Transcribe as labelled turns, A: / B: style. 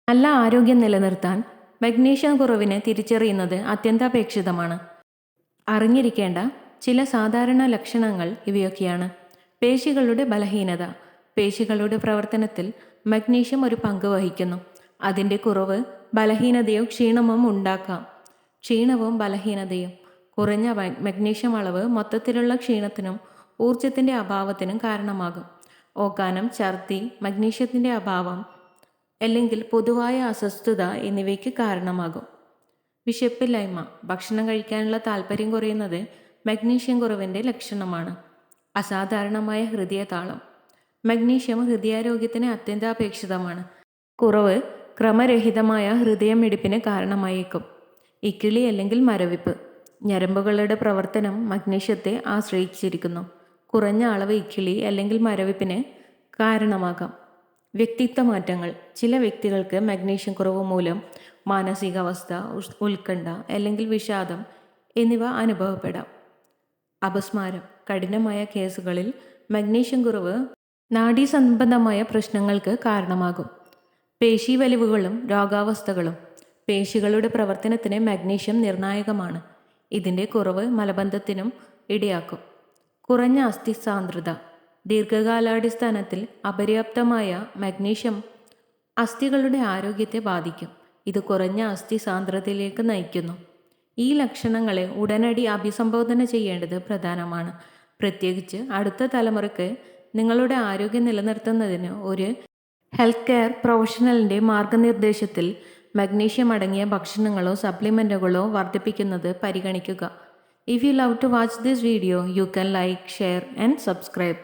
A: നല്ല ആരോഗ്യം നിലനിർത്താൻ മഗ്നീഷ്യം കുറവിനെ തിരിച്ചറിയുന്നത് അത്യന്താപേക്ഷിതമാണ്. അറിഞ്ഞിരിക്കേണ്ട ചില സാധാരണ ലക്ഷണങ്ങൾ ഇവയൊക്കെയാണ്. പേശികളുടെ ബലഹീനത. പേശികളുടെ പ്രവർത്തനത്തിൽ മഗ്നീഷ്യം ഒരു പങ്ക് വഹിക്കുന്നു. അതിൻ്റെ കുറവ് ബലഹീനതയോ ക്ഷീണമോ ഉണ്ടാക്കാം. ക്ഷീണവും ബലഹീനതയും. കുറഞ്ഞ മഗ്നീഷ്യം അളവ് മൊത്തത്തിലുള്ള ക്ഷീണത്തിനും ഊർജത്തിൻ്റെ അഭാവത്തിനും കാരണമാകും. ഓക്കാനം, ഛർദി, മഗ്നീഷ്യത്തിൻ്റെ അഭാവം അല്ലെങ്കിൽ പൊതുവായ അസ്വസ്ഥത എന്നിവയ്ക്ക് കാരണമാകും. വിശപ്പില്ലായ്മ. ഭക്ഷണം കഴിക്കാനുള്ള താല്പര്യം കുറയുന്നത് മഗ്നീഷ്യം കുറവിൻ്റെ ലക്ഷണമാണ്. അസാധാരണമായ ഹൃദയതാളം. മഗ്നീഷ്യം ഹൃദയാരോഗ്യത്തിന് അത്യന്താപേക്ഷിതമാണ്. കുറവ് ക്രമരഹിതമായ ഹൃദയമിടിപ്പിന് കാരണമായേക്കും. ഇക്കിളി അല്ലെങ്കിൽ മരവിപ്പ്. ഞരമ്പുകളുടെ പ്രവർത്തനം മഗ്നീഷ്യത്തെ ആശ്രയിച്ചിരിക്കുന്നു. കുറഞ്ഞ അളവ് ഇക്കിളി അല്ലെങ്കിൽ മരവിപ്പിന് കാരണമാകാം. വ്യക്തിത്വ മാറ്റങ്ങൾ. ചില വ്യക്തികൾക്ക് മഗ്നീഷ്യം കുറവ് മൂലം മാനസികാവസ്ഥ, ഉത്കണ്ഠ അല്ലെങ്കിൽ വിഷാദം എന്നിവ അനുഭവപ്പെടാം. അപസ്മാരം. കഠിനമായ കേസുകളിൽ മഗ്നീഷ്യം കുറവ് നാഡീസംബന്ധമായ പ്രശ്നങ്ങൾക്ക് കാരണമാകും. പേശീവലിവുകളും രോഗാവസ്ഥകളും. പേശികളുടെ പ്രവർത്തനത്തിന് മഗ്നീഷ്യം നിർണായകമാണ്. ഇതിൻ്റെ കുറവ് മലബന്ധത്തിനും ഇടയാക്കും. കുറഞ്ഞ അസ്ഥി സാന്ദ്രത. ദീർഘകാലാടിസ്ഥാനത്തിൽ അപര്യാപ്തമായ മഗ്നീഷ്യം അസ്ഥികളുടെ ആരോഗ്യത്തെ ബാധിക്കും. ഇത് കുറഞ്ഞ അസ്ഥി സാന്ദ്രതയിലേക്ക് നയിക്കുന്നു. ഈ ലക്ഷണങ്ങളെ ഉടനടി അഭിസംബോധന ചെയ്യേണ്ടത് പ്രധാനമാണ്. പ്രത്യേകിച്ച് അടുത്ത തലമുറയ്ക്ക് നിങ്ങളുടെ ആരോഗ്യം നിലനിർത്തുന്നതിന് ഒരു ഹെൽത്ത് കെയർ പ്രൊഫഷണലിൻ്റെ മാർഗനിർദ്ദേശത്തിൽ മഗ്നീഷ്യം അടങ്ങിയ ഭക്ഷണങ്ങളോ സപ്ലിമെൻറ്റുകളോ വർദ്ധിപ്പിക്കുന്നത് പരിഗണിക്കുക. If you love to watch this video, you can like, share and subscribe.